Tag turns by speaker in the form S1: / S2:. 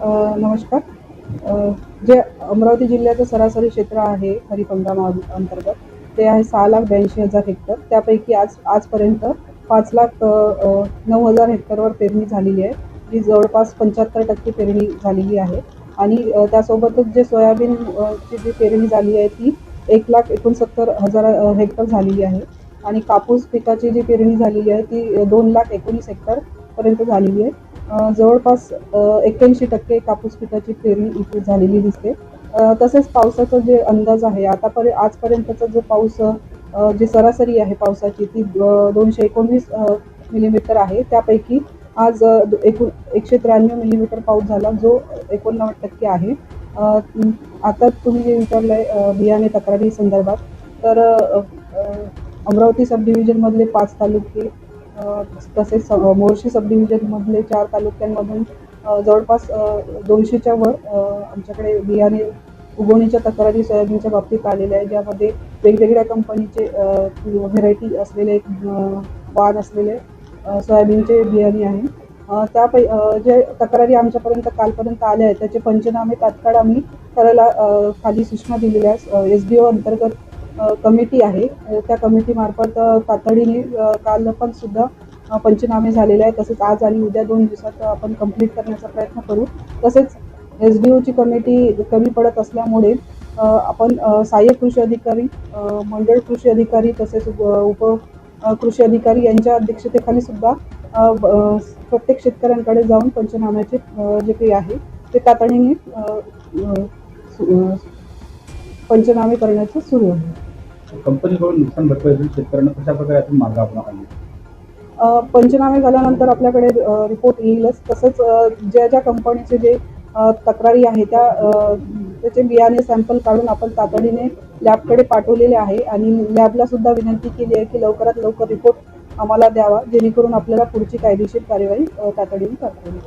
S1: नमस्कार. जे अमरावती जिल्ह्याचं सरासरी क्षेत्र आहे खरीप हंगामा अंतर्गत ते आहे 6,82,000 हेक्टर. त्यापैकी आजपर्यंत 5,09,000 हेक्टरवर पेरणी झालेली आहे, जी जवळपास 75% पेरणी झालेली आहे. आणि त्यासोबतच जे सोयाबीन ची जी पेरणी झाली आहे ती 1,69,000 हेक्टर झालेली आहे. आणि कापूस पिकाची जी पेरणी झालेली आहे ती 2,19,000 हेक्टर पर्यंत झालेली आहे. जवळपास 81% कापूस पिकाची पेरणी इथे झालेली दिसते. तसेच पावसाचा जे अंदाज आहे आजपर्यंतचा जो पाऊस जी सरासरी आहे पावसाची ती 219 मिलीमीटर आहे. त्यापैकी आज एकूण 193 मिलीमीटर पाऊस झाला, जो 89% आहे. आता तुम्ही जे विचारलंय बियाणे तक्रारी संदर्भात, तर अमरावती सब डिव्हिजनमधले 5 तालुके, तसेच मोर्शी सब डिव्हिजनमधले 4 तालुक्यांमधून जवळपास 200च्या वर आमच्याकडे बियाणे उगवणीच्या तक्रारी सोयाबीनच्या बाबतीत आलेल्या आहे, ज्यामध्ये वेगवेगळ्या कंपनीचे व्हेरायटी असलेले वाण असलेले सोयाबीनचे बियाणे आहे. जे तक्रारी आमच्यापर्यंत कालपर्यंत आल्या आहेत त्याचे पंचनामे तात्काळ आम्ही करायला खाली सूचना दिलेल्या आहेत. SDO अंतर्गत कमिटी आहे, त्या कमिटीमार्फत तातडीने काल पण सुद्धा पंचनामे झालेले आहेत. तसेच आज आणि उद्या 2 दिवसात आपण कंप्लीट करण्याचा प्रयत्न करू. तसेच SDOची कमिटी कमी पडत असल्यामुळे आपण सहाय्यक कृषी अधिकारी, मंडळ कृषी अधिकारी, तसेच उप कृषी अधिकारी यांच्या अध्यक्षतेखाली सुद्धा प्रत्येक शेतकऱ्यांकडे जाऊन पंचनाम्याचे जे काही आहे ते तातडीने पंचनामे करण्याचं सुरू आहे.
S2: कंपनीकडून नुकसान भरपाईसाठी शेतकऱ्यांना कशा प्रकारे आपण मार्ग आपण
S1: पंचनामे झाल्यानंतर आपल्याकडे रिपोर्ट येईलच. तसंच ज्या ज्या कंपनीचे जे तक्रारी आहे त्याचे बियाणे सॅम्पल काढून आपण तातडीने लॅबकडे पाठवलेले आहे आणि लॅबला सुद्धा विनंती केली आहे की लवकरात लवकर रिपोर्ट आम्हाला द्यावा, जेणेकरून आपल्याला पुढची कायदेशीर कार्यवाही तातडीने करता येईल.